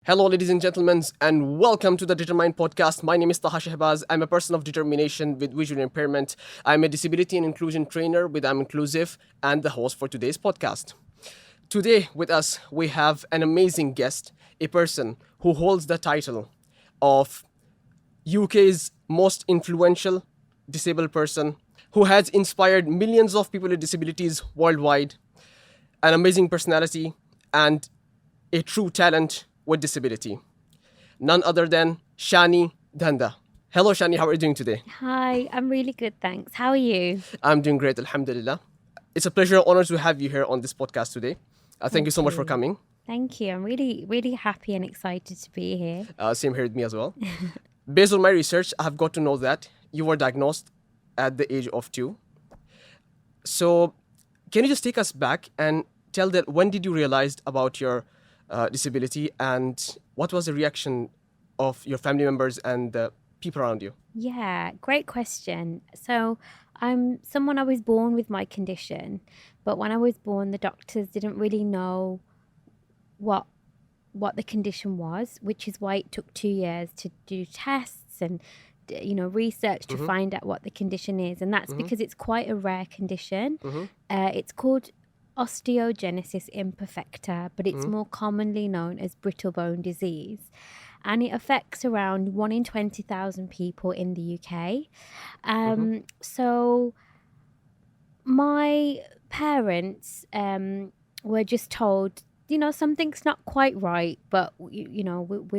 Hello, ladies and gentlemen, and welcome to the Determined podcast. My name is Taha Shahbaz. I'm a person of determination with visual impairment. I'm a disability and inclusion trainer with I'm Inclusive and the host for today's podcast. Today, with us, we have an amazing guest, a person who holds the title of UK's most influential disabled person, who has inspired millions of people with disabilities worldwide, an amazing personality, and a true talent with disability. None other than Shani Dhanda. Hello, Shani. How are you doing today? Hi, I'm really good, thanks. How are you? I'm doing great, alhamdulillah. It's a pleasure and honor to have you here on this podcast today. Thank you so much for coming. Thank you. I'm really happy and excited to be here. Same here with me as well. Based on my research, I have got to know that you were diagnosed at the age of 2. So, can you just take us back and tell that when did you realize about your disability and what was the reaction of your family members and the people around you? Yeah, great question. So, I'm someone I was born with my condition, but when I was born, the doctors didn't really know what the condition was, which is why it took 2 years to do tests and research to find out what the condition is, and that's because it's quite a rare condition. It's called osteogenesis imperfecta, but it's more commonly known as brittle bone disease, and it affects around 1 in 20,000 people in the UK. So my parents were just told, something's not quite right, but we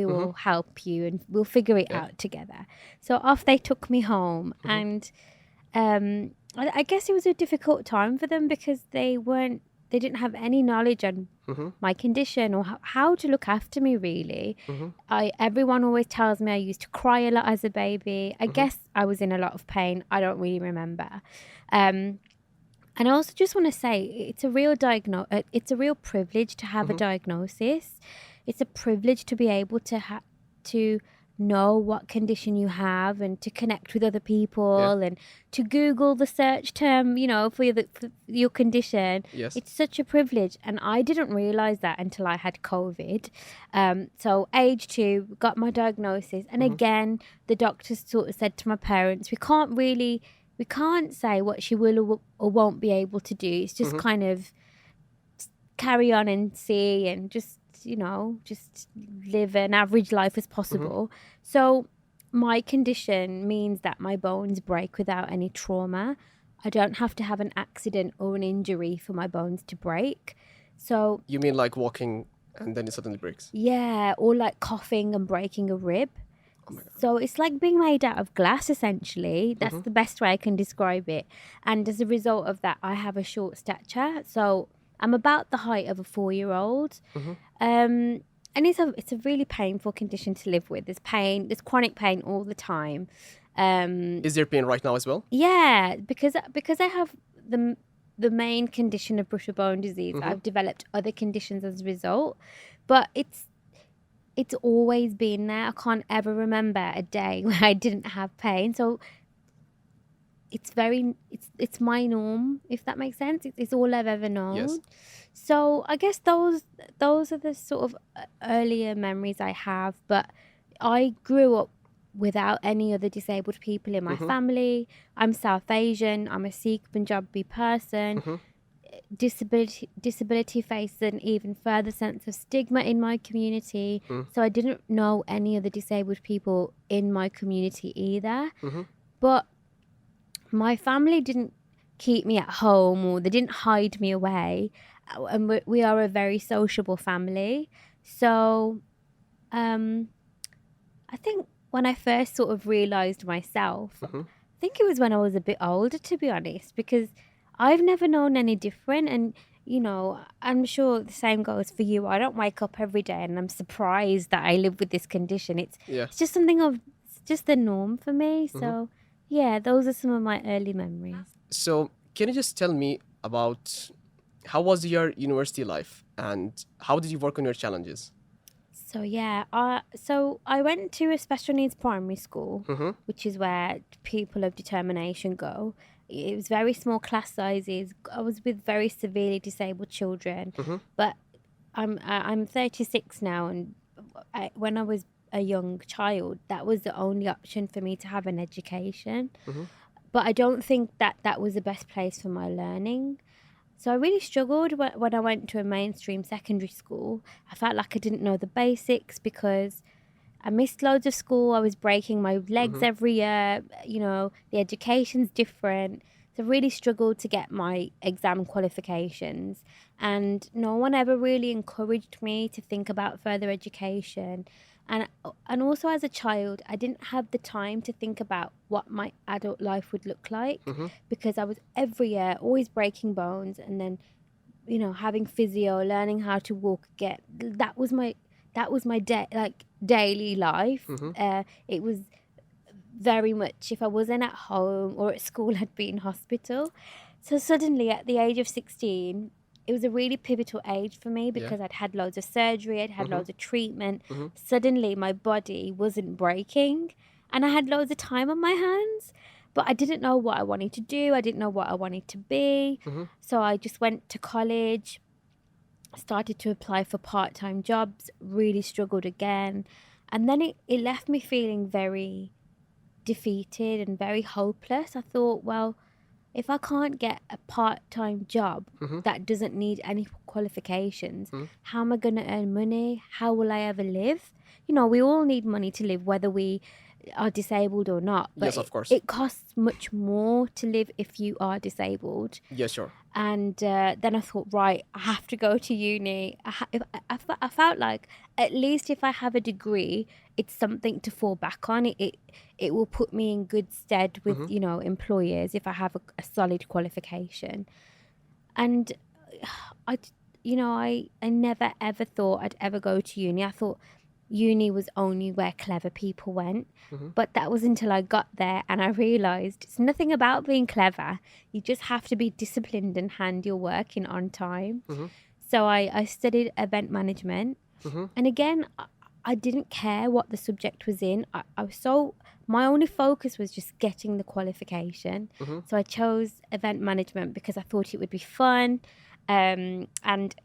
will help you and we'll figure it out together. So off they took me home, and I guess it was a difficult time for them because they didn't have any knowledge on my condition or how to look after me, really. Everyone always tells me I used to cry a lot as a baby. I guess I was in a lot of pain. I don't really remember. And I also just want to say it's a real it's a real privilege to have a diagnosis. It's a privilege to be able to know what condition you have and to connect with other people and to Google the search term, for your condition. Yes. It's such a privilege, and I didn't realize that until I had COVID. So age 2, got my diagnosis, and again, the doctors sort of said to my parents, we can't say what she will or won't be able to do. It's just kind of carry on and see and just live an average life as possible. So my condition means that my bones break without any trauma. I don't have to have an accident or an injury for my bones to break. So You mean like walking and then it suddenly breaks? yeah, or like coughing and breaking a rib. So it's like being made out of glass, essentially. That's the best way I can describe it. And as a result of that, I have a short stature. So I'm about the height of a 4-year-old. And it's a really painful condition to live with. There's chronic pain all the time. Is there pain right now as well? Yeah, because I have the main condition of brittle bone disease. I've developed other conditions as a result, but it's always been there. I can't ever remember a day where I didn't have pain. So it's my norm, if that makes sense. It's all I've ever known. Yes. So I guess those are the sort of earlier memories I have. But I grew up without any other disabled people in my family. I'm South Asian. I'm a Sikh Punjabi person. Disability faces an even further sense of stigma in my community. So I didn't know any other disabled people in my community either. But my family didn't keep me at home, or they didn't hide me away. And we are a very sociable family. So I think when I first sort of realised myself, I think it was when I was a bit older, to be honest, because I've never known any different. And, I'm sure the same goes for you. I don't wake up every day and I'm surprised that I live with this condition. It's just it's just the norm for me. So, yeah, those are some of my early memories. So, can you just tell me about how was your university life and how did you work on your challenges? So yeah, so I went to a special needs primary school, which is where people of determination go. It was very small class sizes. I was with very severely disabled children, but I'm 36 now, and when I was a young child, that was the only option for me to have an education. But I don't think that was the best place for my learning. So I really struggled when I went to a mainstream secondary school. I felt like I didn't know the basics because I missed loads of school. I was breaking my legs every year. The education's different. So I really struggled to get my exam qualifications. And no one ever really encouraged me to think about further education. And also as a child, I didn't have the time to think about what my adult life would look like because I was every year always breaking bones and then, having physio, learning how to walk again. That was my daily life. It was very much if I wasn't at home or at school, I'd be in hospital. So suddenly at the age of 16, it was a really pivotal age for me because I'd had loads of surgery, I'd had loads of treatment. Suddenly my body wasn't breaking and I had loads of time on my hands. But I didn't know what I wanted to do. I didn't know what I wanted to be. So I just went to college, started to apply for part-time jobs, really struggled again. And then it left me feeling very defeated and very hopeless. I thought, well, if I can't get a part-time job that doesn't need any qualifications, how am I going to earn money? How will I ever live? We all need money to live, whether we are disabled or not. But Yes, of course. it costs much more to live if you are disabled. Yes, sure. And then I thought, right, I have to go to uni. I felt like at least if I have a degree, it's something to fall back on. It will put me in good stead with, employers if I have a solid qualification. And I never ever thought I'd ever go to uni. I thought uni was only where clever people went. But that was until I got there and I realised it's nothing about being clever. You just have to be disciplined and hand your work in on time. So I studied event management. And again, I didn't care what the subject was in. My only focus was just getting the qualification. So I chose event management because I thought it would be fun. And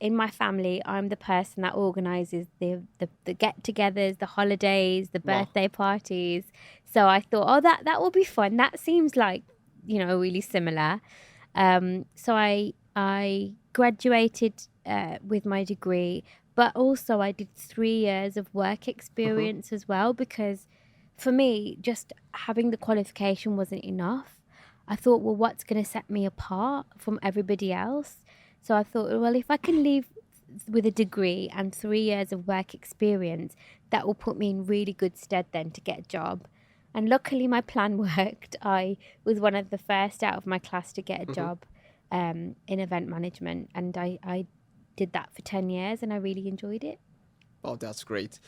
in my family, I'm the person that organises the get-togethers, the holidays, the birthday parties. So I thought, oh, that will be fun. That seems like, really similar. So I graduated with my degree, but also I did 3 years of work experience as well, because for me, just having the qualification wasn't enough. I thought, well, what's going to set me apart from everybody else? So I thought, well, if I can leave with a degree and 3 years of work experience, that will put me in really good stead then to get a job. And luckily my plan worked. I was one of the first out of my class to get a job in event management. And I did that for 10 years and I really enjoyed it. Oh, that's great.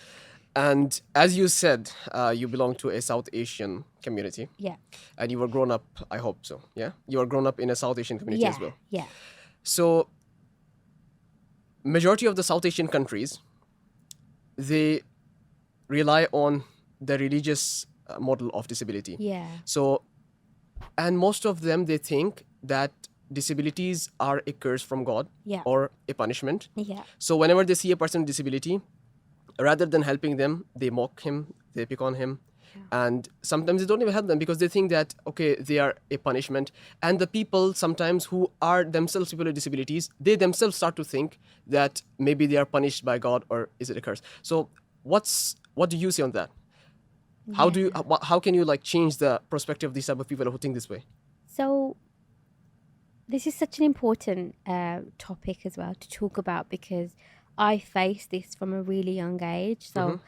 And as you said, you belong to a South Asian community. Yeah. And you were grown up, I hope so, yeah? You were grown up in a South Asian community as well. Yeah. So, majority of the South Asian countries, they rely on the religious model of disability. Yeah. So, and most of them, they think that disabilities are a curse from God or a punishment. Yeah. So, whenever they see a person with disability, rather than helping them, they mock him, they pick on him. And sometimes they don't even help them because they think that, okay, they are a punishment. And the people sometimes who are themselves people with disabilities, they themselves start to think that maybe they are punished by God or is it a curse? So what do you say on that? How can you change the perspective of these type of people who think this way? So this is such an important topic as well to talk about because I faced this from a really young age. So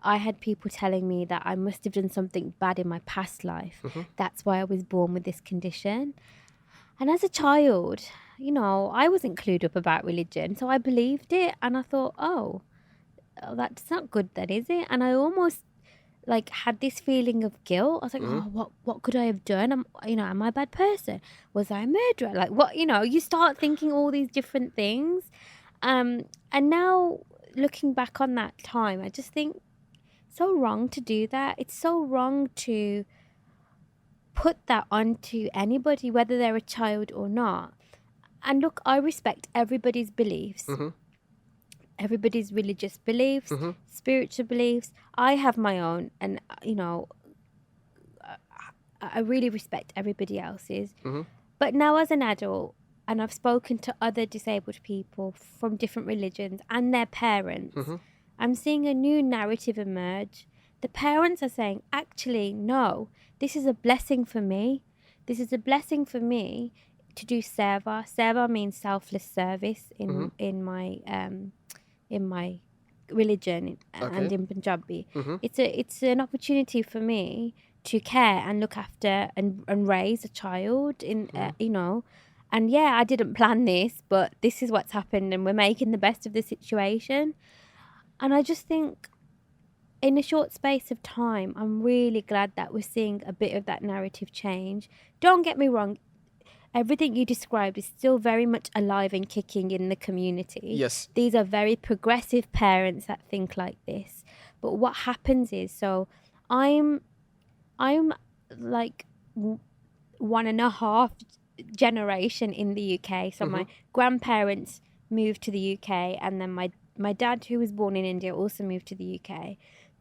I had people telling me that I must have done something bad in my past life. That's why I was born with this condition. And as a child, I wasn't clued up about religion. So I believed it and I thought, oh, that's not good then, is it? And I almost had this feeling of guilt. I was like, oh, what could I have done? Am I a bad person? Was I a murderer? What, you start thinking all these different things. And now looking back on that time, I just think so wrong to do that. It's so wrong to put that onto anybody, whether they're a child or not. And look, I respect everybody's beliefs. everybody's religious beliefs, spiritual beliefs. I have my own, and I really respect everybody else's. But now as an adult, and I've spoken to other disabled people from different religions and their parents, I'm seeing a new narrative emerge. The parents are saying, actually, no, this is a blessing for me. This is a blessing for me to do seva. Seva means selfless service in my religion and in Punjabi. It's an opportunity for me to care and look after and raise a child in and yeah, I didn't plan this, but this is what's happened and we're making the best of the situation. And I just think in a short space of time, I'm really glad that we're seeing a bit of that narrative change. Don't get me wrong, everything you described is still very much alive and kicking in the community. Yes. These are very progressive parents that think like this. But what happens is, so I'm like 1.5 generation in the UK. So my grandparents moved to the UK, and then my dad, who was born in India, also moved to the UK.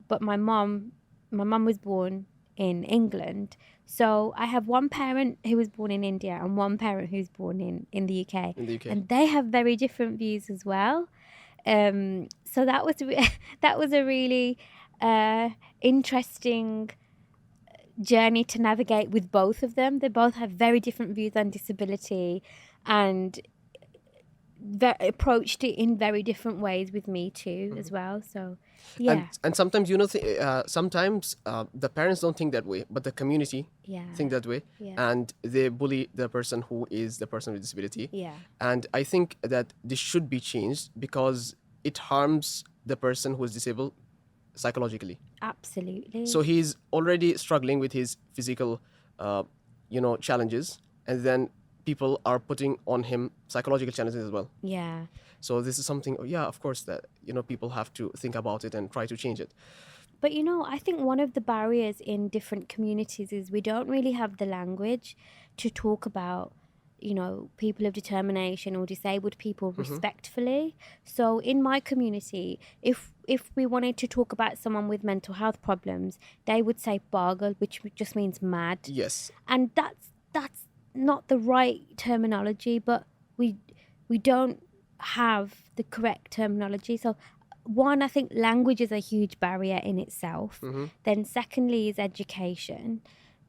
But my mum was born in England. So I have one parent who was born in India and one parent who's born in the UK. In the UK. And they have very different views as well. So that was a really interesting journey to navigate with both of them. They both have very different views on disability and approached it in very different ways with me too as well. So yeah. And sometimes sometimes the parents don't think that way, but the community think that way, and they bully the person who is the person with disability. And I think that this should be changed because it harms the person who is disabled psychologically. Absolutely. So he's already struggling with his physical challenges, and then people are putting on him psychological challenges as well. Yeah. So this is something, of course, that people have to think about it and try to change it. But I think one of the barriers in different communities is we don't really have the language to talk about people of determination or disabled people respectfully. So in my community, if we wanted to talk about someone with mental health problems, they would say pagal, which just means mad. Yes. And that's not the right terminology, but we don't have the correct terminology. So one, I think language is a huge barrier in itself. Then secondly is education,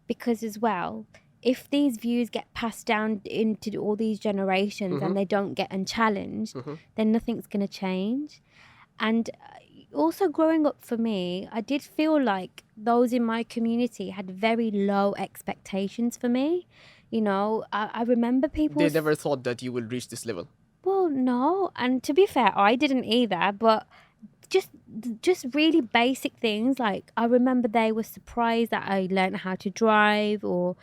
because as well, if these views get passed down into all these generations and they don't get unchallenged, then nothing's going to change. And also growing up for me, I did feel like those in my community had very low expectations for me. I remember people... They never thought that you will reach this level. Well, no. And to be fair, I didn't either. But just really basic things. Like, I remember they were surprised that I learned how to drive, or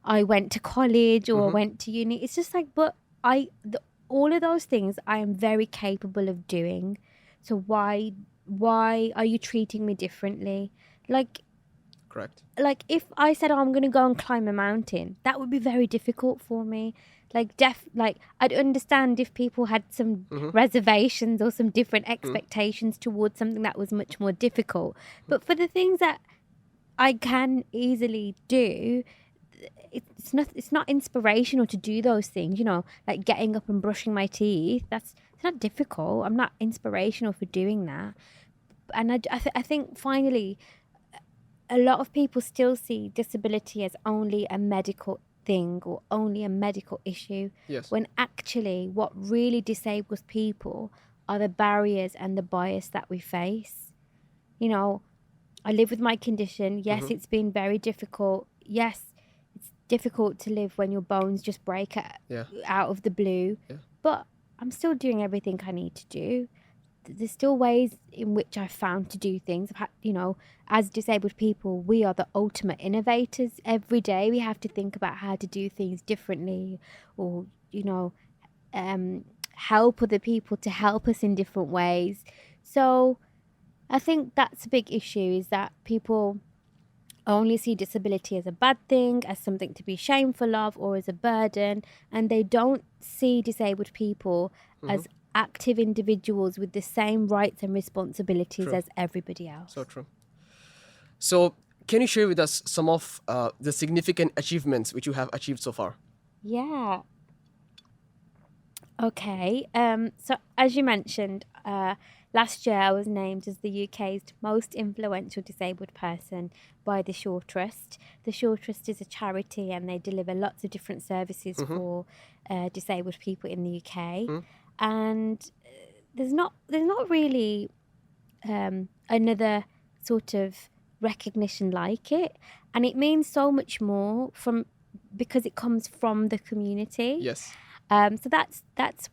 I went to college, or went to uni. It's just like, but all of those things I am very capable of doing. So why are you treating me differently? Like... Correct. Like, if I said, I'm going to go and climb a mountain, that would be very difficult for me. Like, I'd understand if people had some reservations or some different expectations towards something that was much more difficult. But for the things that I can easily do, it's not inspirational to do those things, like getting up and brushing my teeth. It's not difficult. I'm not inspirational for doing that. And I think finally, a lot of people still see disability as only a medical thing or only a medical issue. Yes. When actually what really disables people are the barriers and the bias that we face. I live with my condition. Yes, it's been very difficult. Yes, it's difficult to live when your bones just break out of the blue. Yeah. But I'm still doing everything I need to do. There's still ways in which I've found to do things. As disabled people, we are the ultimate innovators. Every day we have to think about how to do things differently, or, help other people to help us in different ways. So I think that's a big issue, is that people only see disability as a bad thing, as something to be shameful of, or as a burden, and they don't see disabled people as active individuals with the same rights and responsibilities True. as everybody else. So true. So, can you share with us some of the significant achievements which you have achieved so far? Yeah. Okay. So as you mentioned, last year I was named as the UK's most influential disabled person by the Shaw Trust. The Shaw Trust is a charity, and they deliver lots of different services for disabled people in the UK. And there's not really another sort of recognition like it, and it means so much more because it comes from the community. Yes. So that's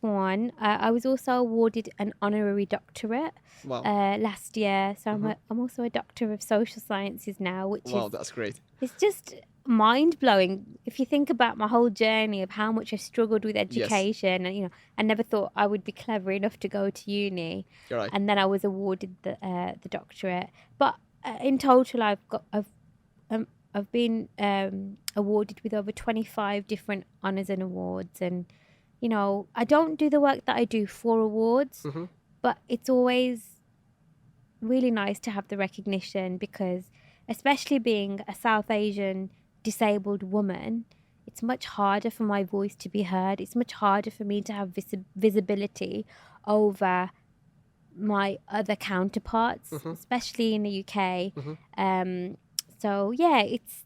one. I was also awarded an honorary doctorate Wow. last year. So I'm also a doctor of social sciences now, which Wow, is that's great. it's just mind blowing if you think about my whole journey of how much I struggled with education. And I never thought I would be clever enough to go to uni. You're right. And then I was awarded the doctorate. But in total, I've been awarded with over 25 different honors and awards. And I don't do the work that I do for awards, but it's always really nice to have the recognition, because especially being a South Asian disabled woman, it's much harder for my voice to be heard. It's much harder for me to have visibility over my other counterparts, especially in the UK. So yeah, it's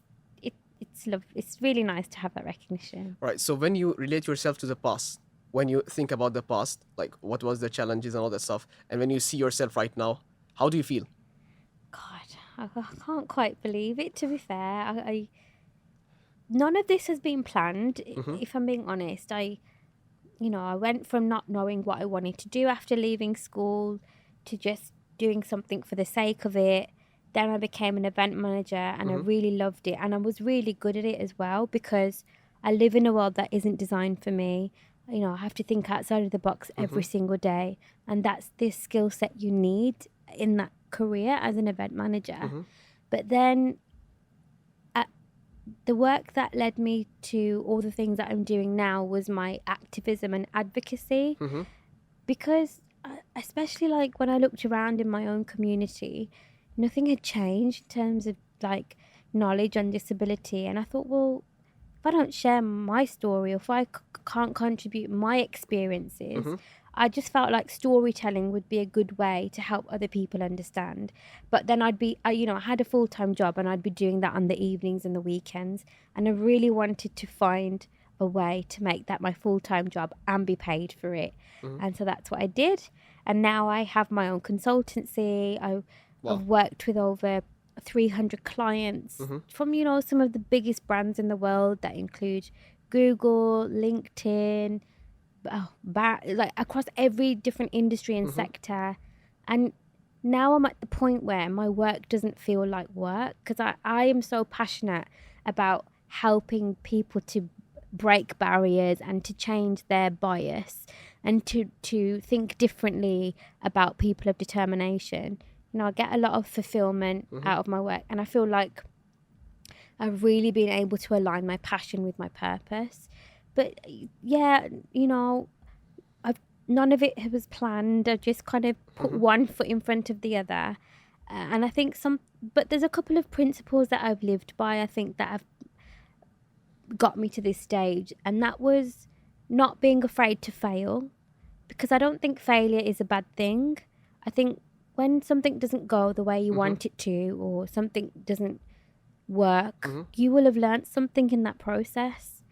really nice to have that recognition. Right. So when you relate yourself to the past, when you think about the past, like what was the challenges and all that stuff, and when you see yourself right now, how do you feel? God, I can't quite believe it, to be fair. None of this has been planned, if I'm being honest. I went from not knowing what I wanted to do after leaving school to just doing something for the sake of it. Then I became an event manager, and I really loved it. And I was really good at it as well, because I live in a world that isn't designed for me. I have to think outside of the box every single day. And that's this skill set you need in that career as an event manager. But then the work that led me to all the things that I'm doing now was my activism and advocacy. Because especially like when I looked around in my own community, nothing had changed in terms of like knowledge on disability. And I thought, well, if I don't share my story, or if I can't contribute my experiences, I just felt like storytelling would be a good way to help other people understand. But then I had a full-time job, and I'd be doing that on the evenings and the weekends. And I really wanted to find a way to make that my full-time job and be paid for it. And so that's what I did. And now I have my own consultancy. I've worked with over 300 clients from, some of the biggest brands in the world that include Google, LinkedIn, like across every different industry and sector. And now I'm at the point where my work doesn't feel like work, because I am so passionate about helping people to break barriers and to change their bias and to think differently about people of determination. I get a lot of fulfillment out of my work, and I feel like I've really been able to align my passion with my purpose. But yeah, none of it was planned. I just kind of put one foot in front of the other. And I think but there's a couple of principles that I've lived by, I think, that have got me to this stage. And that was not being afraid to fail, because I don't think failure is a bad thing. I think when something doesn't go the way you want it to, or something doesn't work, you will have learned something in that process.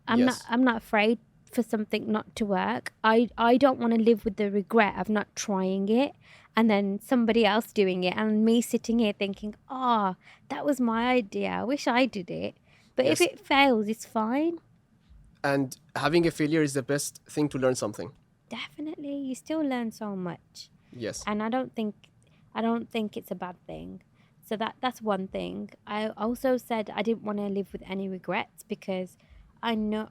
I'm not afraid for something not to work. I don't want to live with the regret of not trying it, and then somebody else doing it, and me sitting here thinking, that was my idea, I wish I did it. But if it fails, it's fine. And having a failure is the best thing to learn something. Definitely, you still learn so much. Yes. And I don't think it's a bad thing. So that's one thing. I also said I didn't want to live with any regrets, because I know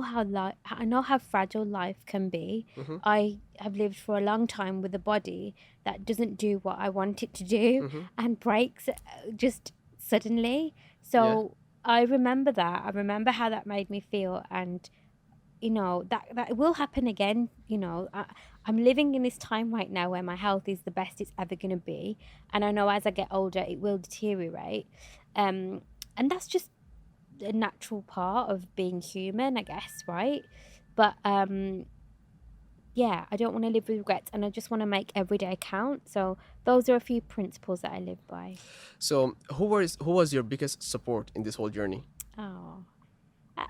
how fragile life can be. I have lived for a long time with a body that doesn't do what I want it to do and breaks just suddenly. So I remember that. I remember how that made me feel, and that will happen again. I'm living in this time right now where my health is the best it's ever going to be, and I know as I get older it will deteriorate, and that's just a natural part of being human, I guess, right? But yeah, I don't want to live with regrets, and I just want to make every day count. So those are a few principles that I live by. So who was your biggest support in this whole journey? Oh,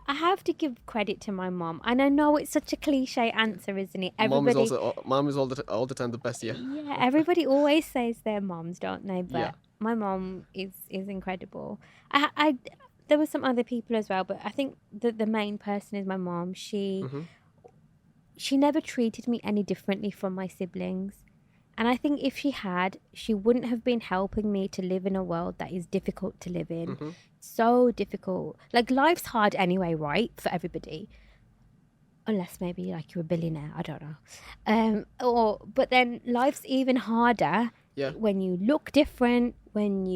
I have to give credit to my mom, and I know it's such a cliche answer, isn't it? Everybody, Mom is all the time the best. Yeah. yeah, everybody always says their moms, don't they? Yeah. But my mom is incredible. I there were some other people as well, but I think the main person is my mom. Mm-hmm. She never treated me any differently from my siblings. And I think if she had, she wouldn't have been helping me to live in a world that is difficult to live in. Mm-hmm. So difficult. Like, life's hard anyway, right? For everybody. Unless maybe like you're a billionaire, I don't know. But then life's even harder Yeah. when you look different, when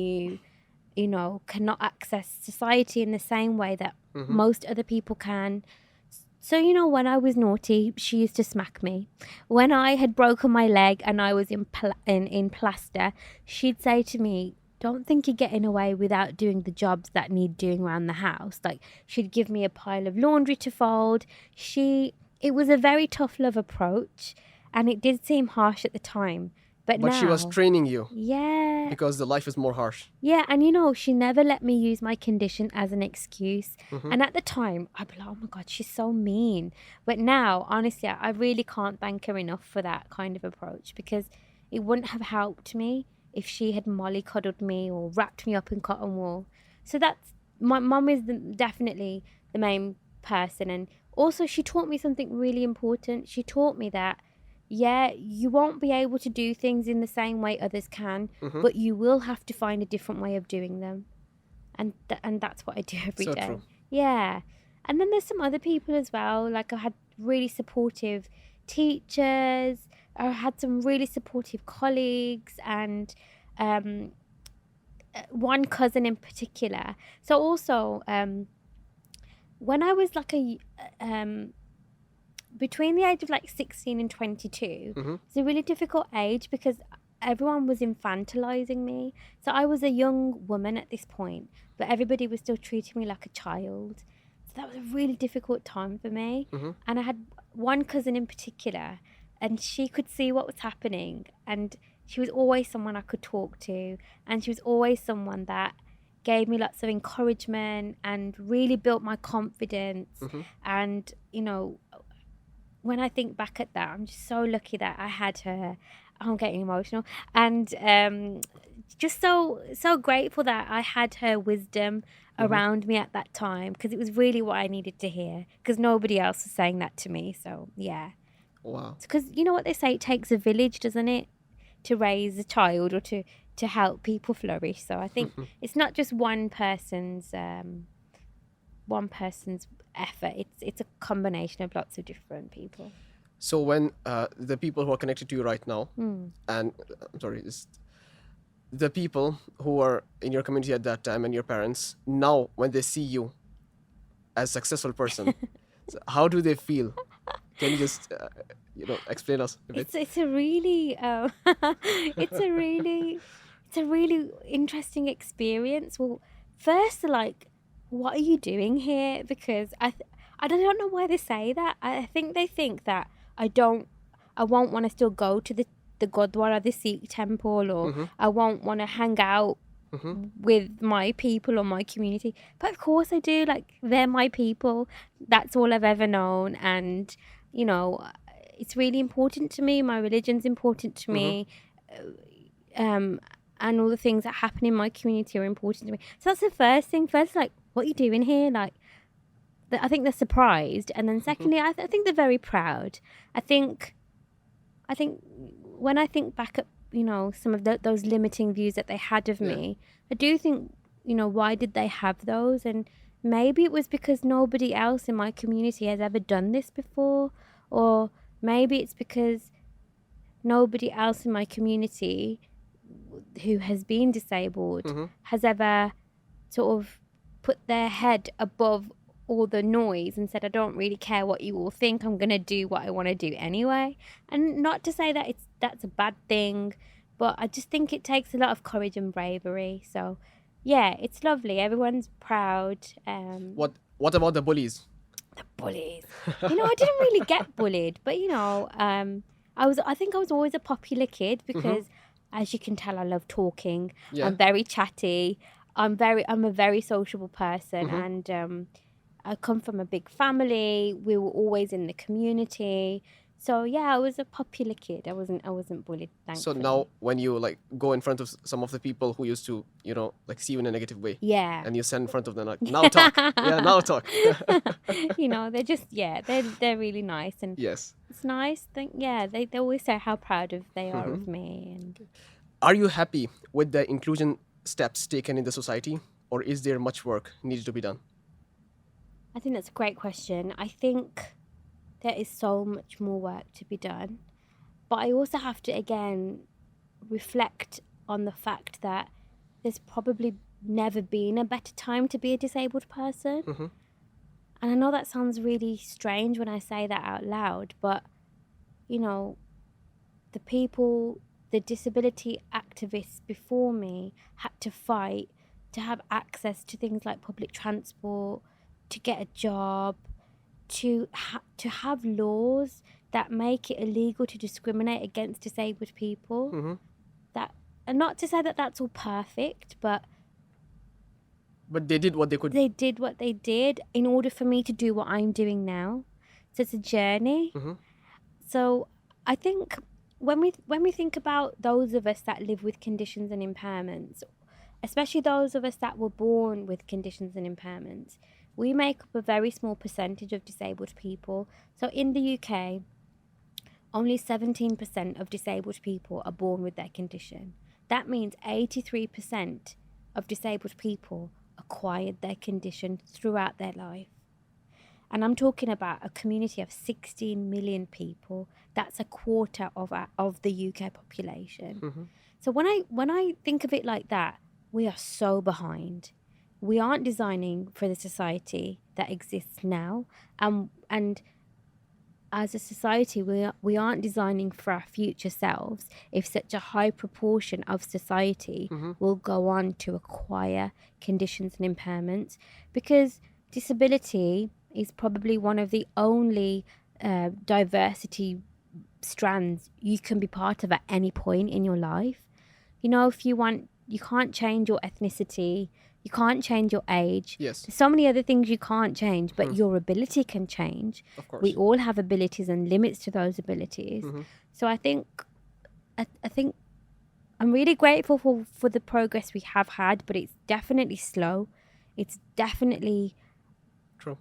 cannot access society in the same way that Mm-hmm. most other people can. So, when I was naughty, she used to smack me. When I had broken my leg and I was in plaster, she'd say to me, "Don't think you're getting away without doing the jobs that need doing around the house." Like, she'd give me a pile of laundry to fold. It was a very tough love approach, and it did seem harsh at the time. But But she was now, training you yeah, because the life is more harsh. yeah, and she never let me use my condition as an excuse. Mm-hmm. And at the time, I'd be like, "Oh my God, she's so mean." But now, honestly, I really can't thank her enough for that kind of approach, because it wouldn't have helped me if she had mollycoddled me or wrapped me up in cotton wool. So that's my mum is definitely the main person. And also, she taught me something really important. She taught me that, yeah, you won't be able to do things in the same way others can, Mm-hmm. but you will have to find a different way of doing them. And that's what I do every So day. true. Yeah. And then there's some other people as well. Like, I had really supportive teachers. I had some really supportive colleagues, and one cousin in particular. So also, when I was like between the age of like 16 and 22, Mm-hmm. it's a really difficult age because everyone was infantilizing me. So I was a young woman at this point, but everybody was still treating me like a child. So that was a really difficult time for me. Mm-hmm. And I had one cousin in particular, and she could see what was happening. And she was always someone I could talk to. And she was always someone that gave me lots of encouragement and really built my confidence. Mm-hmm. And, when I think back at that, I'm just so lucky that I had her. I'm getting emotional, and just so grateful that I had her wisdom around me at that time, because it was really what I needed to hear, because nobody else was saying that to me. So yeah, Wow. because you know what they say, it takes a village, doesn't it, to raise a child or to help people flourish. So I think it's not just one person's effort. It's a combination of lots of different people. So when the people who are connected to you right now, Mm. and I'm sorry, the people who are in your community at that time and your parents, now when they see you as a successful person, so how do they feel? Can you just explain us a bit? It's a really it's a really interesting experience. Well, first, like, what are you doing here? Because I don't know why they say that. I think they think that I won't want to still go to the Gurdwara, the Sikh temple, or Mm-hmm. I won't want to hang out Mm-hmm. with my people or my community. But of course I do. Like, they're my people. That's all I've ever known. And, it's really important to me. My religion's important to me. And all the things that happen in my community are important to me. So that's the first thing. First, like, what are you doing here? Like, I think they're surprised. And then secondly, I think they're very proud. I think when I think back at, some of those limiting views that they had of me, I do think, why did they have those? And maybe it was because nobody else in my community has ever done this before. Or maybe it's because nobody else in my community who has been disabled has ever sort of put their head above all the noise and said, I don't really care what you all think. I'm going to do what I want to do anyway. And not to say that that's a bad thing, but I just think it takes a lot of courage and bravery. So, yeah, it's lovely. Everyone's proud. What about the bullies? The bullies. I didn't really get bullied, but I think I was always a popular kid because, as you can tell, I love talking. Yeah. I'm very chatty. I'm a very sociable person, and I come from a big family. We were always in the community. So yeah, I was a popular kid. I wasn't bullied, So thankfully. now when you like go in front of some of the people who used to, like see you in a negative way. Yeah. And you stand in front of them like, now talk. Yeah, now talk. They're just they're really nice, and Yes. it's nice. They always say how proud they are of me. And Are you happy with the inclusion steps taken in the society, or is there much work needed to be done? I think that's a great question. I think there is so much more work to be done, but I also have to again reflect on the fact that there's probably never been a better time to be a disabled person. And I know that sounds really strange when I say that out loud, but the disability activists before me had to fight to have access to things like public transport, to get a job, to have laws that make it illegal to discriminate against disabled people. And not to say that that's all perfect, but they did what they could. They did what they did in order for me to do what I'm doing now. So it's a journey. So I think when we think about those of us that live with conditions and impairments, especially those of us that were born with conditions and impairments, we make up a very small percentage of disabled people. So in the UK, only 17% of disabled people are born with their condition. That means 83% of disabled people acquired their condition throughout their life. And I'm talking about a community of 16 million people. That's a quarter of the UK population. So when I think of it like that, we are so behind. We aren't designing for the society that exists now. And as a society, we aren't designing for our future selves if such a high proportion of society will go on to acquire conditions and impairments, because disability is probably one of the only diversity strands you can be part of at any point in your life. If you want, you can't change your ethnicity, you can't change your age. Yes. There's so many other things you can't change, but your ability can change. Of course. We all have abilities and limits to those abilities. So I think I'm really grateful for the progress we have had, but it's definitely slow. It's definitely true.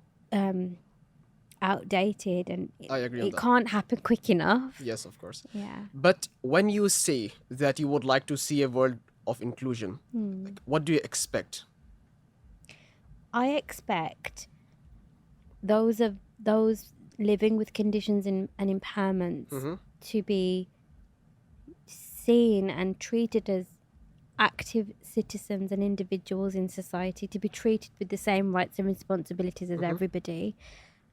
Outdated, and I agree on it that. can't happen quick enough. Yes, of course. Yeah. But when you say that you would like to see a world of inclusion, like, what do you expect? I expect those living with conditions and impairments to be seen and treated as active citizens and individuals in society, to be treated with the same rights and responsibilities as everybody,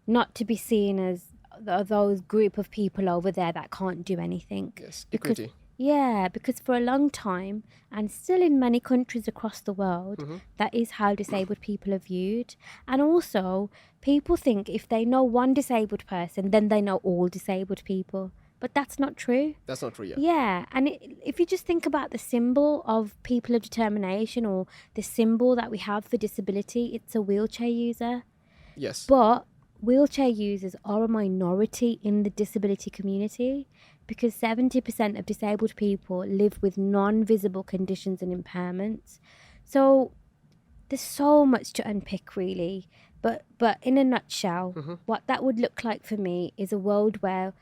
not to be seen as those group of people over there that can't do anything. Yes, equity. Because for a long time, and still in many countries across the world, that is how disabled people are viewed. And also, people think if they know one disabled person, then they know all disabled people. But that's not true. That's not true, yeah. Yeah, and if you just think about the symbol of people of determination, or the symbol that we have for disability, it's a wheelchair user. Yes. But wheelchair users are a minority in the disability community, because 70% of disabled people live with non-visible conditions and impairments. So there's so much to unpick, really. But in a nutshell, what that would look like for me is a world where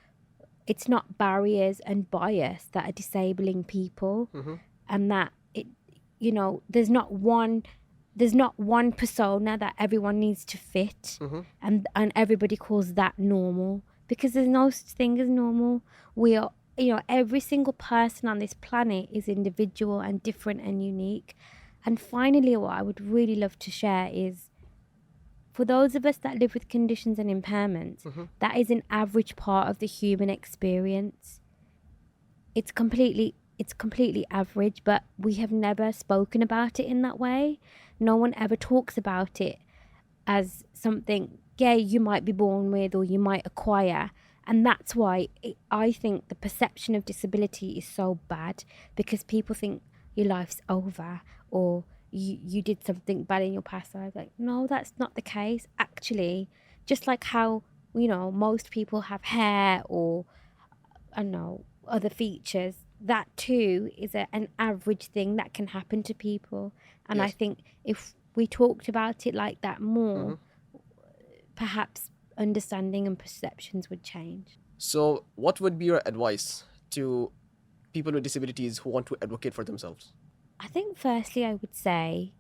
it's not barriers and bias that are disabling people, and that there's not one persona that everyone needs to fit, and everybody calls that normal, because there's no such thing as normal. We are, every single person on this planet is individual and different and unique. And finally, what I would really love to share is, for those of us that live with conditions and impairments, that is an average part of the human experience. It's completely average, but we have never spoken about it in that way. No one ever talks about it as something, yeah, you might be born with or you might acquire. And that's why I think the perception of disability is so bad, because people think your life's over or you did something bad in your past life. Like, no, that's not the case. Actually, just like how, most people have hair or, I don't know, other features, that too is an average thing that can happen to people. And I Yes. think if we talked about it like that more, perhaps understanding and perceptions would change. So, what would be your advice to people with disabilities who want to advocate for themselves? I think firstly I would say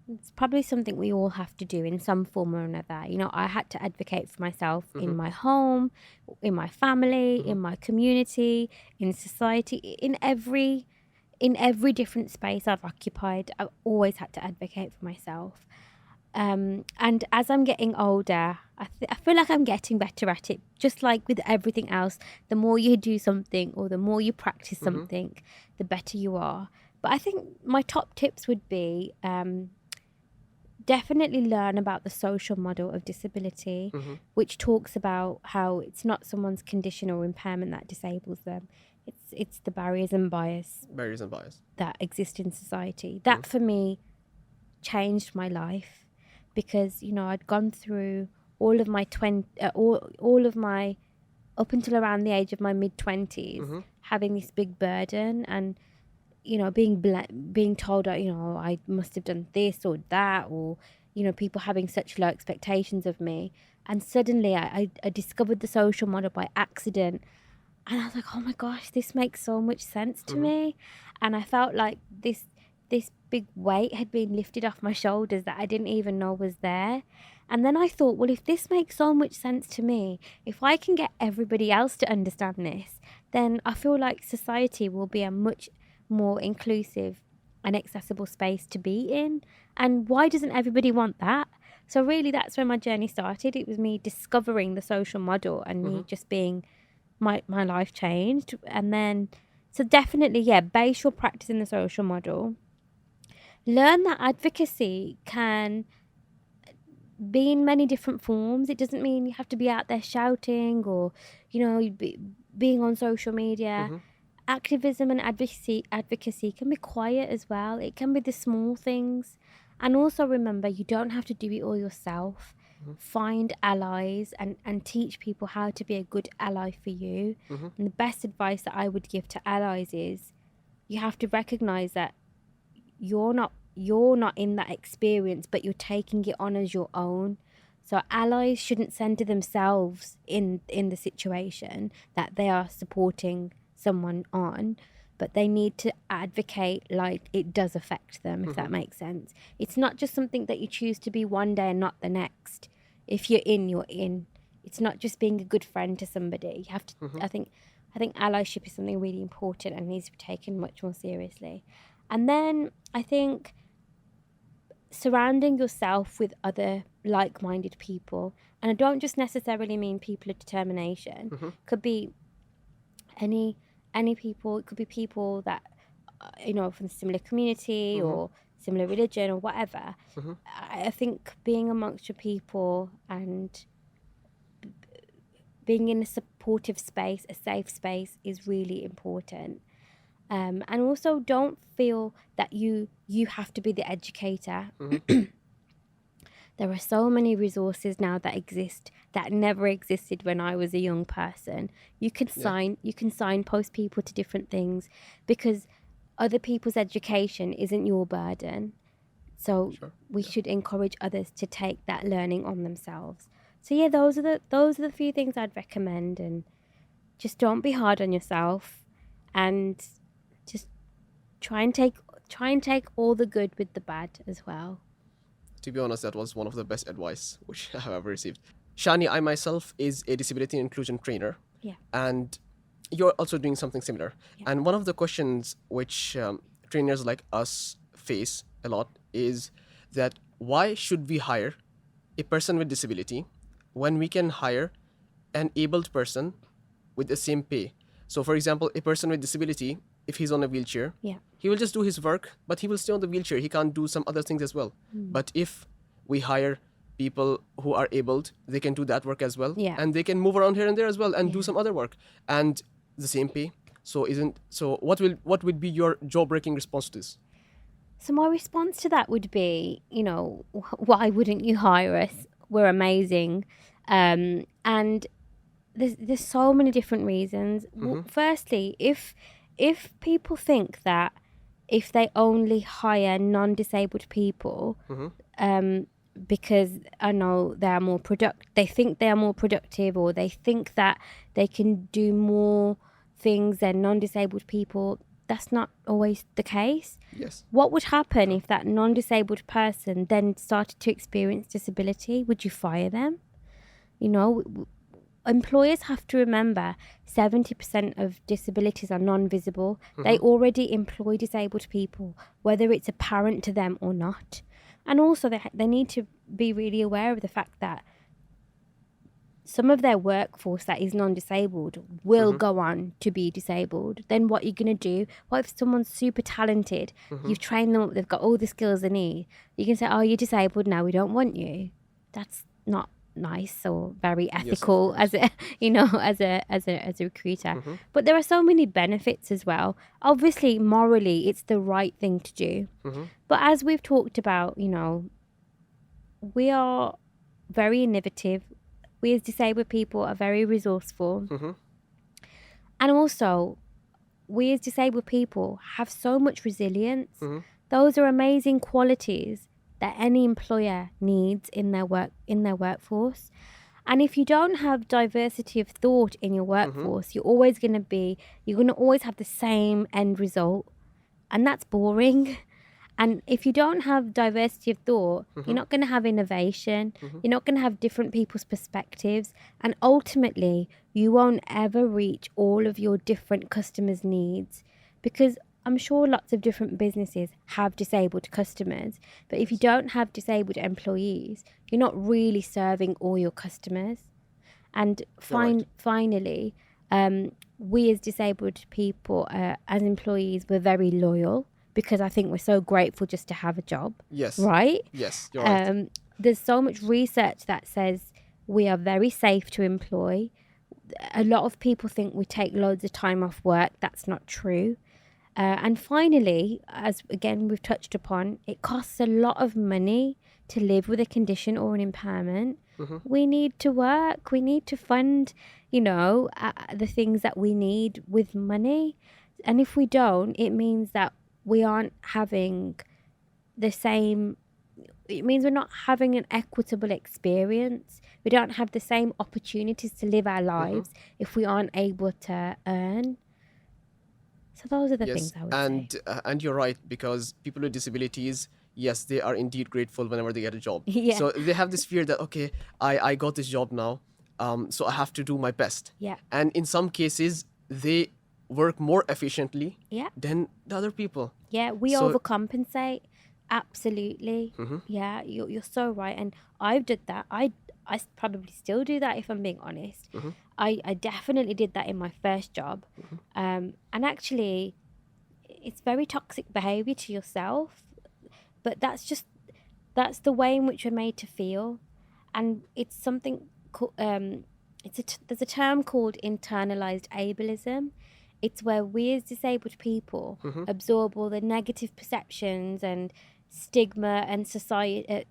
it's probably something we all have to do in some form or another. I had to advocate for myself in my home, in my family, in my community, in society, in every different space I've occupied. I've always had to advocate for myself. And as I'm getting older, I feel like I'm getting better at it. Just like with everything else, the more you do something or the more you practice something, the better you are. But I think my top tips would be definitely learn about the social model of disability, which talks about how it's not someone's condition or impairment that disables them. It's the barriers and bias that exist in society. That for me changed my life, because I'd gone through all of my all of my up until around the age of my mid-20s having this big burden, and being told I must have done this or that, or people having such low expectations of me. And suddenly I discovered the social model by accident, and I was like, oh my gosh, this makes so much sense to me. And I felt like this big weight had been lifted off my shoulders that I didn't even know was there. And then I thought, well, if this makes so much sense to me, if I can get everybody else to understand this, then I feel like society will be a much more inclusive and accessible space to be in. And why doesn't everybody want that? So really, that's where my journey started. It was me discovering the social model and me just being, my life changed. And then, so definitely, yeah, base your practice in the social model. Learn that advocacy can be in many different forms. It doesn't mean you have to be out there shouting or, being on social media. Activism and advocacy can be quiet as well. It can be the small things. And also remember, you don't have to do it all yourself. Find allies and teach people how to be a good ally for you. And the best advice that I would give to allies is you have to recognize that you're not in that experience, but you're taking it on as your own. So allies shouldn't center themselves in the situation that they are supporting someone on, but they need to advocate like it does affect them, if that makes sense. It's not just something that you choose to be one day and not the next. If you're in, you're in. It's not just being a good friend to somebody. You have to, I think allyship is something really important and needs to be taken much more seriously. And then I think surrounding yourself with other like-minded people, and I don't just necessarily mean people of determination. Could be any people. It could be people that from a similar community or similar religion or whatever. I think being amongst your people and being in a supportive space, a safe space, is really important. And also, don't feel that you have to be the educator. There are so many resources now that exist that never existed when I was a young person. You can signpost people to different things, because other people's education isn't your burden. So we should encourage others to take that learning on themselves. So yeah, those are the few things I'd recommend, and just don't be hard on yourself, and just try and take all the good with the bad as well. To be honest, that was one of the best advice which I have ever received. Shani, I myself is a disability inclusion trainer. Yeah. And you're also doing something similar. Yeah. And one of the questions which trainers like us face a lot is that why should we hire a person with disability when we can hire an abled person with the same pay. So, for example, a person with disability, if he's on a wheelchair, Yeah. he will just do his work, but he will stay on the wheelchair. He can't do some other things as well. But if we hire people who are abled, they can do that work as well, Yeah. and they can move around here and there as well and do Yeah. some other work and the same pay. So what would be your jaw-breaking response to this? So my response to that would be, why wouldn't you hire us? We're amazing. And there's so many different reasons. Firstly, if people think that if they only hire non-disabled people, because I know they think they are more productive, or they think that they can do more things than non-disabled people, that's not always the case. Yes. What would happen if that non-disabled person then started to experience disability? Would you fire them? Employers have to remember 70% of disabilities are non-visible. They already employ disabled people, whether it's apparent to them or not. And also they need to be really aware of the fact that some of their workforce that is non-disabled will go on to be disabled. Then what you're going to do, what if someone's super talented, you've trained them up, they've got all the skills they need, you can say, oh, you're disabled now, we don't want you. That's not nice or very ethical as a recruiter. But there are so many benefits as well. Obviously, morally, it's the right thing to do. But as we've talked about, we are very innovative. We as disabled people are very resourceful. And also, we as disabled people have so much resilience. Those are amazing qualities that any employer needs in their workforce. And if you don't have diversity of thought in your workforce, you're going to always have the same end result. And that's boring. And if you don't have diversity of thought, you're not going to have innovation. You're not going to have different people's perspectives. And ultimately, you won't ever reach all of your different customers' needs, because I'm sure lots of different businesses have disabled customers. But if you don't have disabled employees, you're not really serving all your customers. And finally, we as disabled people, as employees, we're very loyal, because I think we're so grateful just to have a job. Yes. Right? Yes, you're right. There's so much research that says we are very safe to employ. A lot of people think we take loads of time off work. That's not true. And finally, as again we've touched upon, it costs a lot of money to live with a condition or an impairment. We need to work. We need to fund, the things that we need with money. And if we don't, it means that we aren't having it means we're not having an equitable experience. We don't have the same opportunities to live our lives if we aren't able to earn. So those are the things I would say. And you're right, because people with disabilities, yes, they are indeed grateful whenever they get a job. Yeah. So they have this fear that, okay, I got this job now, so I have to do my best. Yeah. And in some cases, they work more efficiently than the other people. Yeah, we So- overcompensate. Absolutely. Yeah, you're so right. And I've did that. I probably still do that, if I'm being honest. I definitely did that in my first job. And actually, it's very toxic behavior to yourself. But that's the way in which we're made to feel. And it's something, there's a term called internalized ableism. It's where we as disabled people absorb all the negative perceptions and stigmas and stereotypes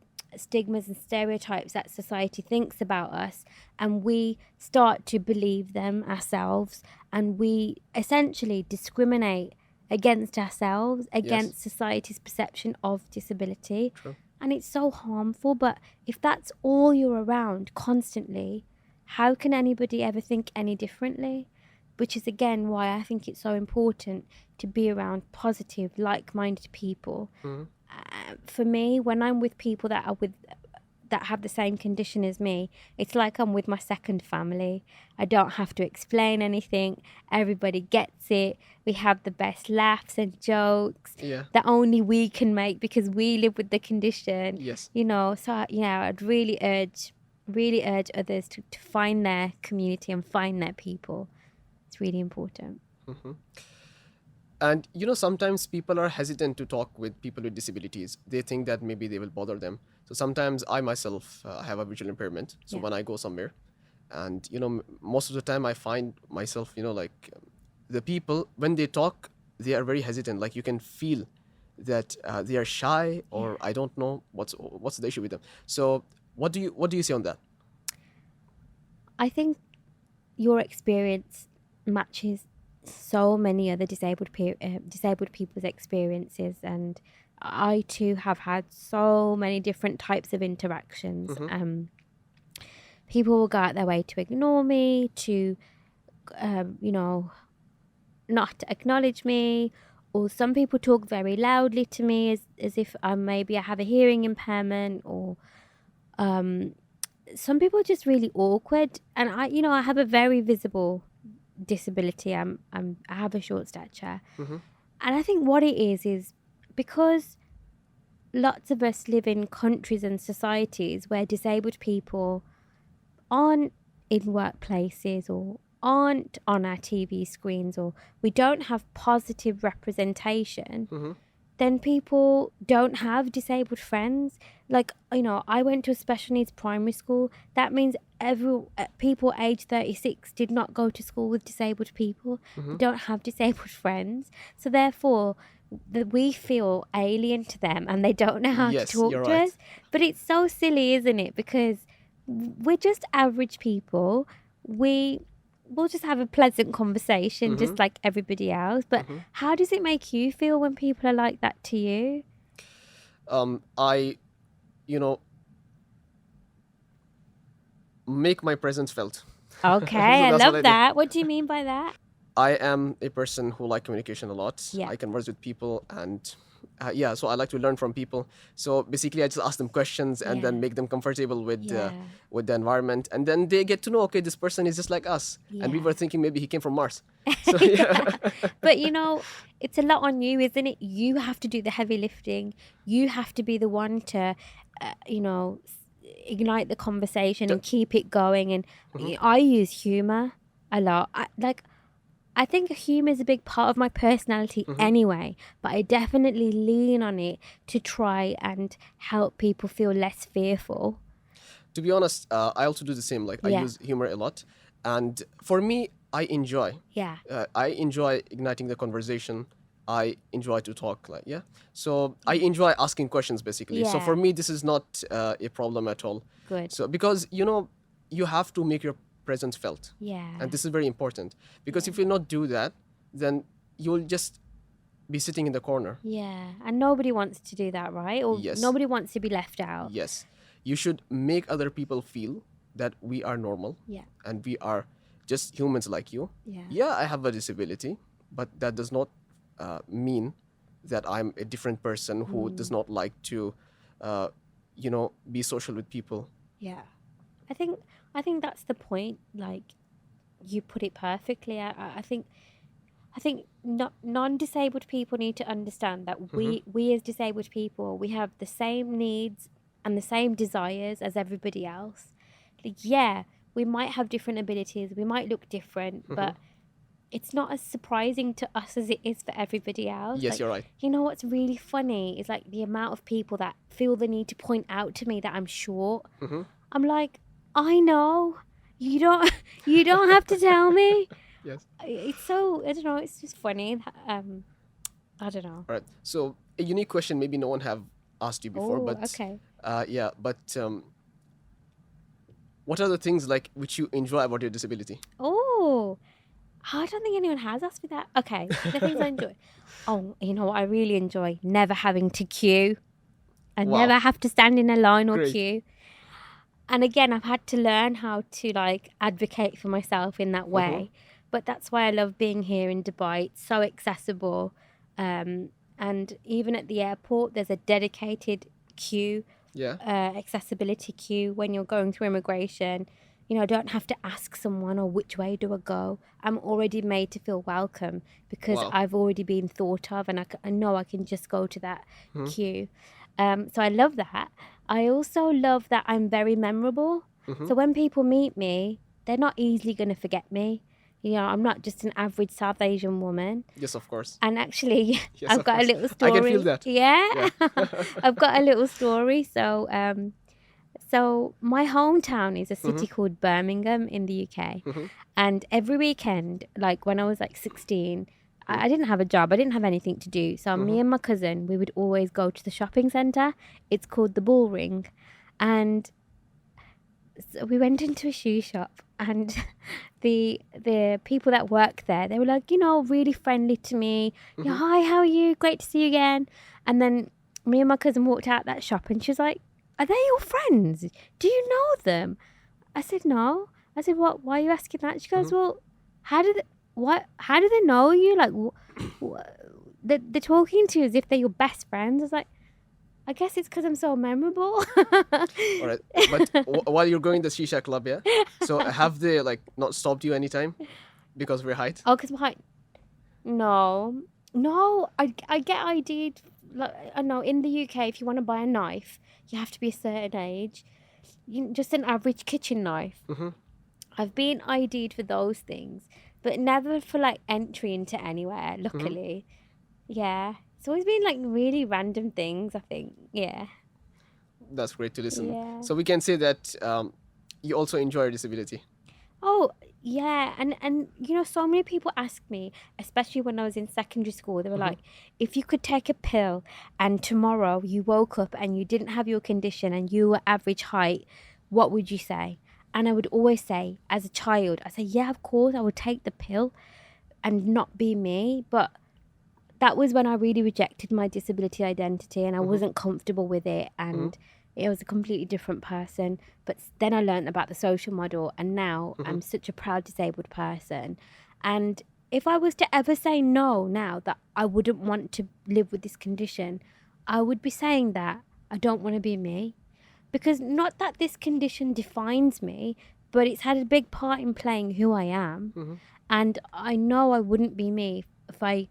that society thinks about us, and we start to believe them ourselves, and we essentially discriminate against ourselves, against society's perception of disability. True. And it's so harmful. But if that's all you're around constantly, how can anybody ever think any differently? Which is, again, why I think it's so important to be around positive, like-minded people. For me, when I'm with people that that have the same condition as me, it's like I'm with my second family. I don't have to explain anything. Everybody gets it. We have the best laughs and jokes Yeah. that only we can make because we live with the condition. Yes. So I'd really urge others to find their community and find their people. It's really important. And sometimes people are hesitant to talk with people with disabilities. They think that maybe they will bother them. So sometimes I myself have a visual impairment. So Yeah. when I go somewhere, and most of the time I find myself, the people when they talk, they are very hesitant. Like you can feel that they are shy, or I don't know what's the issue with them. So what do you say on that? I think your experience matches so many other disabled people's experiences, and I too have had so many different types of interactions. People will go out their way to ignore me, to not acknowledge me, or some people talk very loudly to me as if maybe I have a hearing impairment, or some people are just really awkward. And I have a very visible disability. I have a short stature, and I think what it is because lots of us live in countries and societies where disabled people aren't in workplaces or aren't on our TV screens, or we don't have positive representation, then people don't have disabled friends. Like, I went to a special needs primary school. That means people age 36 did not go to school with disabled people. They don't have disabled friends. So therefore, we feel alien to them and they don't know how to Yes, talk you're to right. us. But it's so silly, isn't it? Because we're just average people. We'll just have a pleasant conversation just like everybody else. But how does it make you feel when people are like that to you? I make my presence felt. Okay, So I that's what love I do. that. What do you mean by that? I am a person who like communication a lot. Yeah. I converse with people, and so I like to learn from people. So basically, I just ask them questions and then Yeah. make them comfortable with Yeah. the environment, and then they get to know, okay, this person is just like us, and we Yeah. were thinking maybe he came from Mars. So yeah. But it's a lot on you, isn't it? You have to do the heavy lifting. You have to be the one to, ignite the conversation and keep it going. And I use humor a lot. I think humor is a big part of my personality anyway, but I definitely lean on it to try and help people feel less fearful. To be honest, I also do the same. Like I Yeah. use humor a lot, and for me, I enjoy. Yeah. I enjoy igniting the conversation. I enjoy to talk. So I enjoy asking questions basically. So for Yeah. me, this is not a problem at all. Good. So because you have to make your presence felt, Yeah. and this is very important. Because if you not do that, then you'll just be sitting in the corner. Yeah. And nobody wants to do that, right? Or Yes. nobody wants to be left out. Yes, you should make other people feel that we are normal. Yeah. And we are just humans like you. Yeah. I have a disability, but that does not mean that I'm a different person who does not like to, be social with people. Yeah. I think that's the point. Like, you put it perfectly. I think non-disabled people need to understand that we as disabled people, we have the same needs and the same desires as everybody else. Like, yeah, we might have different abilities, we might look different, but it's not as surprising to us as it is for everybody else. Yes, you're right. You know what's really funny is like the amount of people that feel the need to point out to me that I'm short. I'm like, I know. You don't have to tell me. Yes. It's so, I don't know, it's just funny. I don't know. All right. So a unique question, maybe no one have asked you before, Oh, but okay. what are the things like which you enjoy about your disability? Oh, I don't think anyone has asked me that. Okay, the things I enjoy. Oh, you know what I really enjoy? Never having to queue. I Wow. never have to stand in a line or Great. queue. And again, I've had to learn how to advocate for myself in that way. But that's why I love being here in Dubai. It's so accessible. And even at the airport, there's a dedicated queue Yeah. accessibility queue when you're going through immigration. You know, I don't have to ask someone, or which way do I go. I'm already made to feel welcome because Wow. I've already been thought of, and I know I can just go to that Mm-hmm. queue. So I love that. I also love that I'm very memorable. Mm-hmm. So when people meet me, they're not easily going to forget me. You know, I'm not just an average South Asian woman. Yes, of course. And actually, Yes, I've of got a course. little I can feel story. that. Yeah, Yeah. I've got a little story. So my hometown is a Mm-hmm. city called Birmingham in the UK. Mm-hmm. And every weekend, like when I was like 16, Mm-hmm. I didn't have a job. I didn't have anything to do. So Mm-hmm. me and my cousin, we would always go to the shopping centre. It's called the Bull Ring. And so we went into a shoe shop, and the people that work there, they were like, you know, really friendly to me. Yeah, Mm-hmm. hi, how are you? Great to see you again. And then me and my cousin walked out that shop, and she was like, are they your friends? Do you know them? I said, no. I said, what? Why are you asking that? She goes, Mm-hmm. well, how did what? How do they know you? Like, they're talking to you as if they're your best friends. I was like, I guess it's because I'm so memorable. All right. But while you're going to the shisha club, yeah. So have they like not stopped you anytime because of your height? Oh, because my no, no, I get ID'd. Like, I know in the UK, if you want to buy a knife, you have to be a certain age. Just an average kitchen knife. Mm-hmm. I've been ID'd for those things, but never for like entry into anywhere. Mm-hmm. Luckily, yeah. It's always been like really random things. I think, yeah, That's great to listen. yeah. So we can say that you also enjoy your disability. Oh, yeah. And you know, so many people ask me, especially when I was in secondary school, they were Mm-hmm. like, if you could take a pill and tomorrow you woke up and you didn't have your condition and you were average height, what would you say? And I would always say, as a child, I say, yeah, of course, I would take the pill and not be me. But that was when I really rejected my disability identity, and I Mm-hmm. wasn't comfortable with it, Mm-hmm. and it was a completely different person. But then I learned about the social model, and now Mm-hmm. I'm such a proud disabled person. And if I was to ever say no now that I wouldn't want to live with this condition, I would be saying that I don't want to be me. Because not that this condition defines me, but it's had a big part in playing who I am. Mm-hmm. And I know I wouldn't be me if I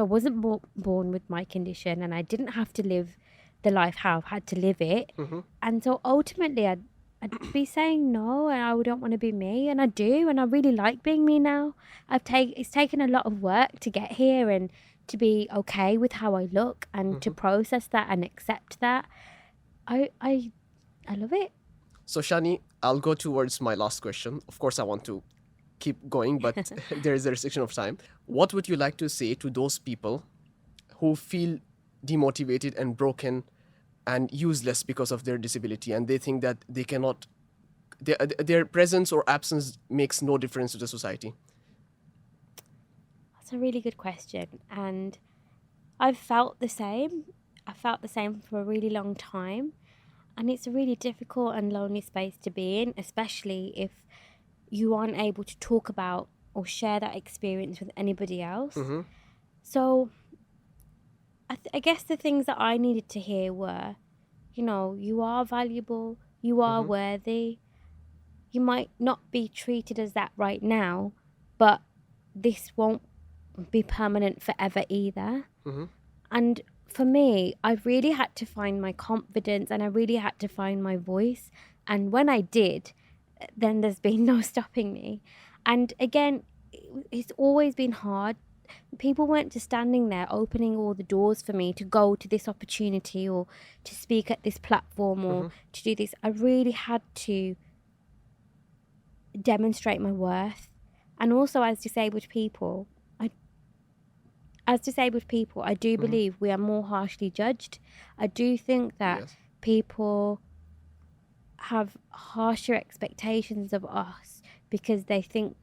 wasn't born with my condition, and I didn't have to live the life how I've had to live it. Mm-hmm. And so ultimately I'd be saying no, and I don't want to be me, and I do, and I really like being me now. It's taken a lot of work to get here and to be okay with how I look and to process that and accept that. I love it. So Shani, I'll go towards my last question. Of course, I want to keep going, but there is a restriction of time. What would you like to say to those people who feel demotivated and broken and useless because of their disability, and they think that they cannot, their presence or absence makes no difference to the society? That's a really good question, and I've felt the same. I felt the same for a really long time. And it's a really difficult and lonely space to be in, especially if you aren't able to talk about or share that experience with anybody else. Mm-hmm. So I guess the things that I needed to hear were, you know, you are valuable, you are Mm-hmm. worthy. You might not be treated as that right now, but this won't be permanent forever either. Mm-hmm. And for me, I really had to find my confidence, and I really had to find my voice. And when I did, then there's been no stopping me. And again, it's always been hard. People weren't just standing there opening all the doors for me to go to this opportunity or to speak at this platform or to do this. I really had to demonstrate my worth. And also, as disabled people, I do believe we are more harshly judged. I do think that Yes. people have harsher expectations of us because they think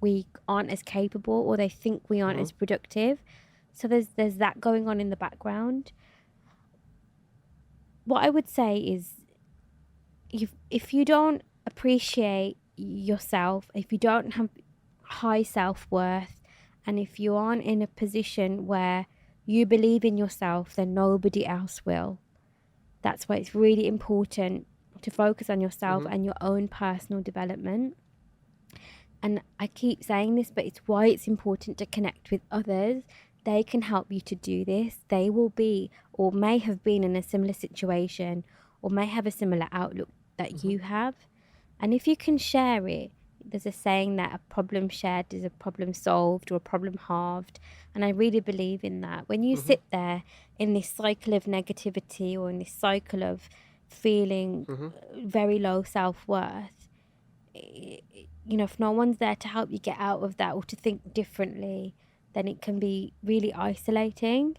we aren't as capable, or they think we aren't as productive. So there's that going on in the background. What I would say is, if you don't appreciate yourself, if you don't have high self-worth, and if you aren't in a position where you believe in yourself, then nobody else will. That's why it's really important to focus on yourself and your own personal development. And I keep saying this, but it's why it's important to connect with others. They can help you to do this. They will be or may have been in a similar situation or may have a similar outlook that you have. And if you can share it, there's a saying that a problem shared is a problem solved or a problem halved. And I really believe in that. When you sit there in this cycle of negativity or in this cycle of feeling very low self-worth, if no one's there to help you get out of that or to think differently, then it can be really isolating.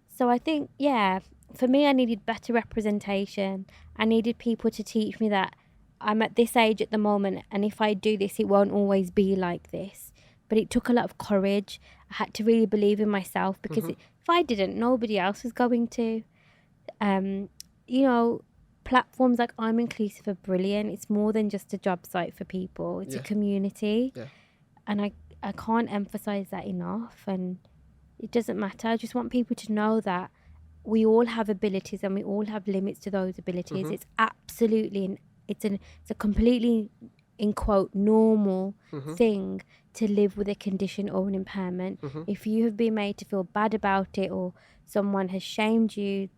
So I think, for me, I needed better representation. I needed people to teach me that I'm at this age at the moment, and if I do this, it won't always be like this. But it took a lot of courage. I had to really believe in myself, because if I didn't, nobody else was going to. Platforms like I'm Inclusive are brilliant. It's more than just a job site for people. It's a community. Yeah. And I can't emphasize that enough. And it doesn't matter. I just want people to know that we all have abilities and we all have limits to those abilities. It's absolutely, it's a completely, in quote, normal thing to live with a condition or an impairment. If you have been made to feel bad about it or someone has shamed you,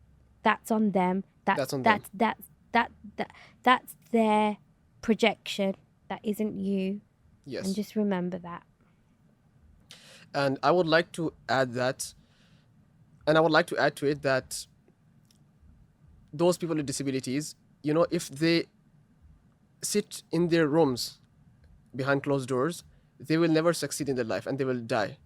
that's on them. That's their projection. That isn't you. Yes. And just remember that. And I would like to add that, and I would like to add to it that those people with disabilities, if they sit in their rooms behind closed doors, they will never succeed in their life and they will die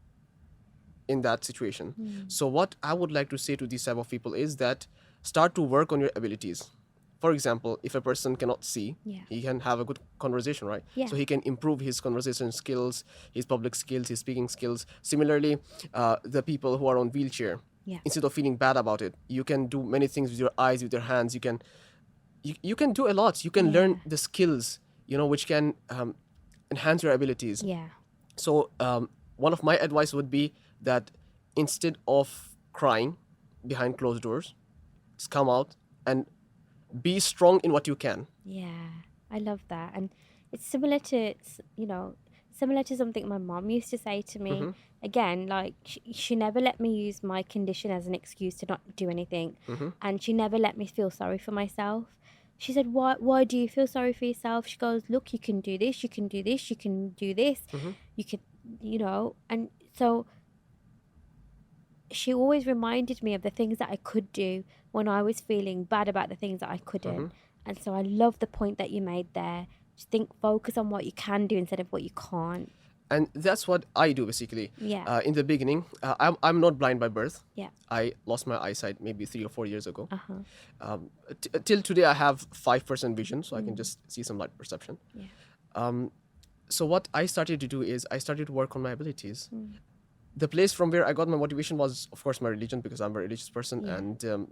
in that situation. So what I would like to say to these type of people is that start to work on your abilities. For example, if a person cannot see, he can have a good conversation, right? Yeah. So he can improve his conversation skills, his public skills, his speaking skills. Similarly, the people who are on wheelchair, instead of feeling bad about it, you can do many things with your eyes, with your hands. You can do a lot. You can learn the skills, which can enhance your abilities. Yeah. So one of my advice would be that instead of crying behind closed doors, just come out and be strong in what you can. Yeah, I love that. And it's similar to something my mom used to say to me. Again, like she never let me use my condition as an excuse to not do anything. And she never let me feel sorry for myself. She said, why do you feel sorry for yourself? She goes, look, you can do this, you can do this, you can do this. You could, and so she always reminded me of the things that I could do when I was feeling bad about the things that I couldn't. And so I love the point that you made there. Just focus on what you can do instead of what you can't. And that's what I do basically. Yeah. In the beginning, I'm not blind by birth. Yeah. I lost my eyesight maybe 3 or 4 years ago. Till today, I have 5% vision, so I can just see some light perception. Yeah. So what I started to do is I started to work on my abilities. The place from where I got my motivation was, of course, my religion, because I'm a religious person. Yeah. And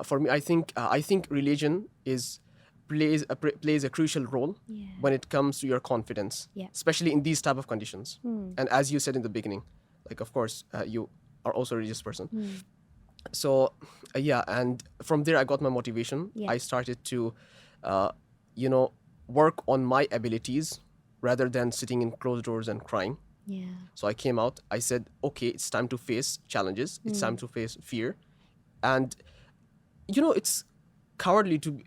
for me, I think religion plays a crucial role when it comes to your confidence, especially in these type of conditions. And as you said in the beginning, like, of course, you are also a religious person. So and from there I got my motivation. I started to work on my abilities rather than sitting in closed doors and crying. So I came out, I said, okay, it's time to face challenges, it's time to face fear. And it's cowardly to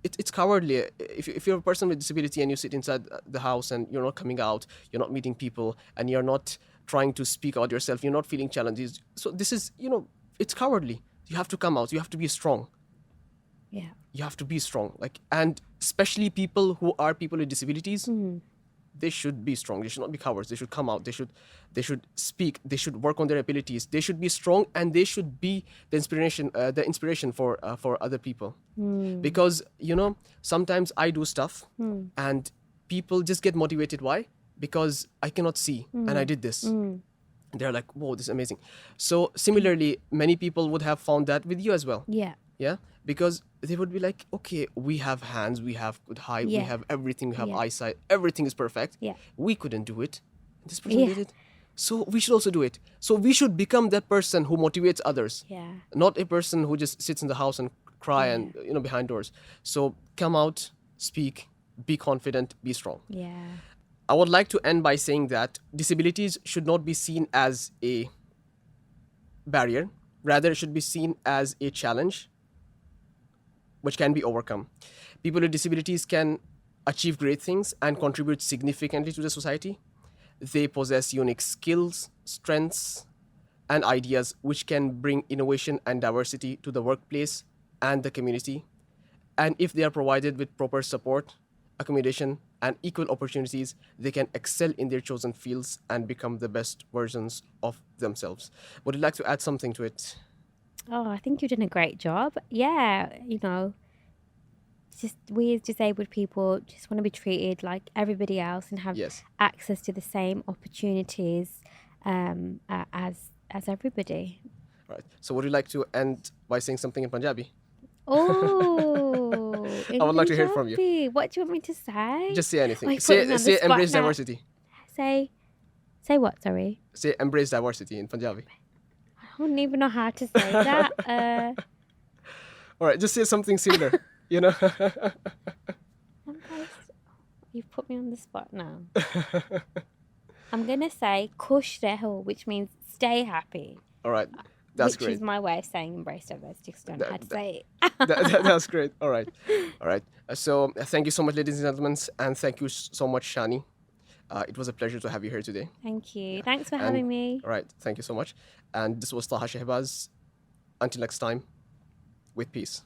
it's cowardly if you're a person with disability and you sit inside the house and you're not coming out, you're not meeting people, and you're not trying to speak out yourself, you're not feeling challenges. So this is it's cowardly. You have to come out, you have to be strong. You have to be strong, and especially people who are people with disabilities, they should be strong. They should not be cowards. They should come out. They should speak. They should work on their abilities. They should be strong, and they should be the inspiration for other people. Because sometimes I do stuff, and people just get motivated. Why? Because I cannot see, and I did this. They're like, "Whoa, this is amazing." So similarly, many people would have found that with you as well. Yeah, because they would be like, okay, we have hands, we have good height, we have everything, we have eyesight, everything is perfect. We couldn't do it. This person did it. So we should also do it. So we should become that person who motivates others. Not a person who just sits in the house and cry and behind doors. So come out, speak, be confident, be strong. Yeah. I would like to end by saying that disabilities should not be seen as a barrier. Rather, it should be seen as a challenge which can be overcome. People with disabilities can achieve great things and contribute significantly to the society. They possess unique skills, strengths, and ideas which can bring innovation and diversity to the workplace and the community. And if they are provided with proper support, accommodation, and equal opportunities, they can excel in their chosen fields and become the best versions of themselves. Would you like to add something to it? Oh, I think you've done a great job. Yeah, just we as disabled people just want to be treated like everybody else and have Yes. access to the same opportunities as everybody. All right. So would you like to end by saying something in Punjabi? Oh, I would like to hear it from you. Punjabi. What do you want me to say? Just say anything. Oh, you're putting me on the Say spot embrace now. diversity. Say what? Sorry, Say embrace diversity in Punjabi. I don't even know how to say that. All right. Just say something similar. You've put me on the spot now. I'm gonna say "Kush reho," which means stay happy. All right. That's which great. is my way of saying embrace diversity. Because I don't know how to say it. That's great. All right. All right. So thank you so much, ladies and gentlemen. And thank you so much, Shani. It was a pleasure to have you here today. Thank you. Thanks for having me. All right. Thank you so much. And this was Taha Shehbaz. Until next time, with peace.